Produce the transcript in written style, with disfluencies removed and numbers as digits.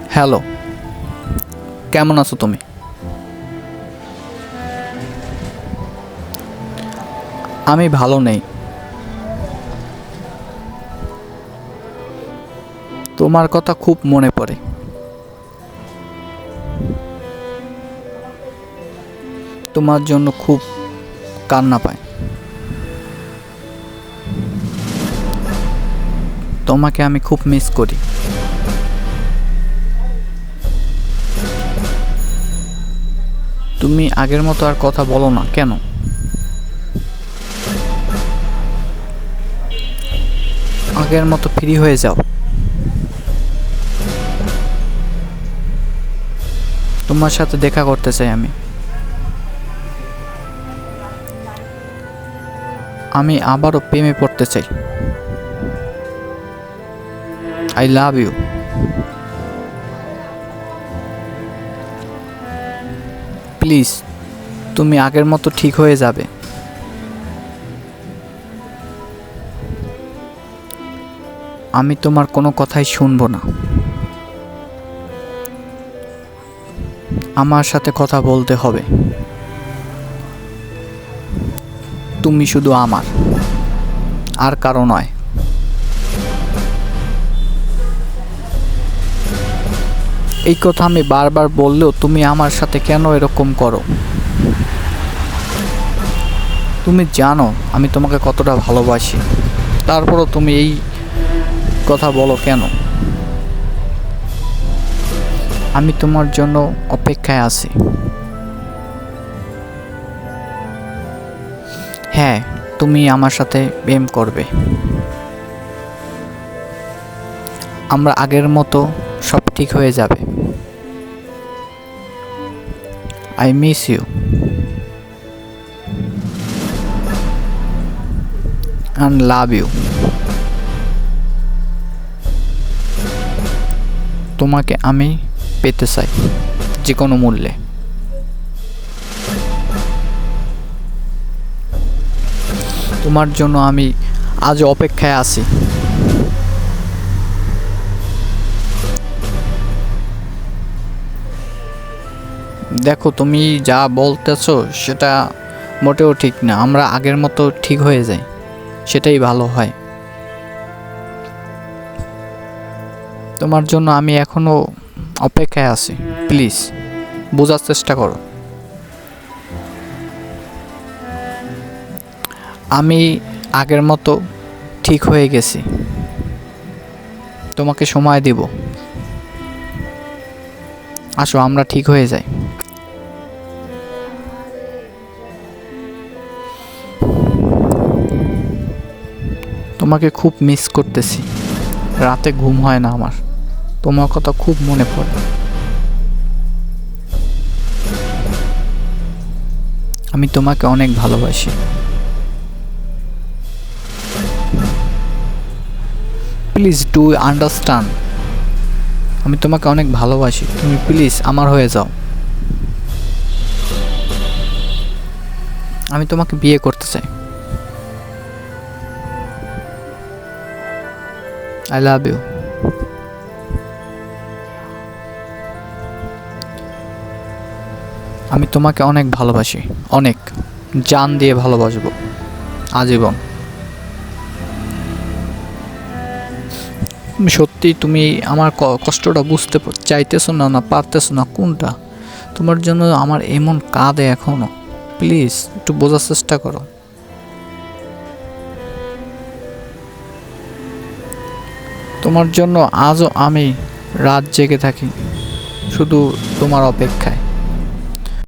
Hello, কেমন আছো তুমি? আমি ভালো নেই। তোমার কথা খুব মনে পড়ে। তোমার জন্য খুব কান্না পায়। তোমাকে আমি খুব মিস করি। তুমি আগের মতো আর কথা বলো না কেন? আগের মতো ফ্রি হয়ে যাও। তোমার সাথে দেখা করতে চাই আমি। আমি আবারও প্রেমে পড়তে চাই। I love you. প্লিজ, তুমি আগের মতো ঠিক হয়ে যাবে। আমি তোমার কোনো কথাই শুনবো না। আমার সাথে কথা বলতে হবে। তুমি শুধু আমার, আর কারো নয়। এই কথা আমি বারবার বললেও তুমি আমার সাথে কেন এরকম করো? তুমি জানো আমি তোমাকে কতটা ভালোবাসি, তারপরও তুমি এই কথা বলো কেন? আমি তোমার জন্য অপেক্ষায় আছি। হ্যাঁ, তুমি আমার সাথে প্রেম করবে। আমরা আগের মতো সব ঠিক হয়ে যাবে। I miss you and love you. তোমাকে আমি পেতে চাই যে কোনো মূল্যে। তোমার জন্য আমি আজ অপেক্ষায় আছি। দেখো, তুমি যা বলতেছো সেটা মোটেও ঠিক না। আমরা আগের মতো ঠিক হয়ে যাই, সেটাই ভালো হয়। তোমার জন্য আমি এখনো অপেক্ষায় আছি। প্লিজ বোঝার চেষ্টা করো। আমি আগের মতো ঠিক হয়ে গেছি। তোমাকে সময় দিব। আসো, আমরা ঠিক হয়ে যাই। তোমাকে খুব মিস করতেছি। রাতে ঘুম হয় না আমার। তোমার কথা খুব মনে পড়ে। আমি তোমাকে অনেক ভালোবাসি। Please do understand. আমি তোমাকে অনেক ভালোবাসি। তুমি প্লিজ আমার হয়ে যাও। আমি তোমাকে বিয়ে করতে চাই। I love you. আমি তোমাকে অনেক ভালোবাসি, অনেক জান দিয়ে ভালোবাসবো আজীবন। সত্যি তুমি আমার কষ্টটা বুঝতে চাইতেছো না, না পারতেছো না, কোনটা? তোমার জন্য আমার এমন কাঁদে এখনো। প্লিজ একটু বোঝার চেষ্টা করো। তোমার জন্য আজও আমি রাত জেগে থাকি, শুধু তোমার অপেক্ষায়।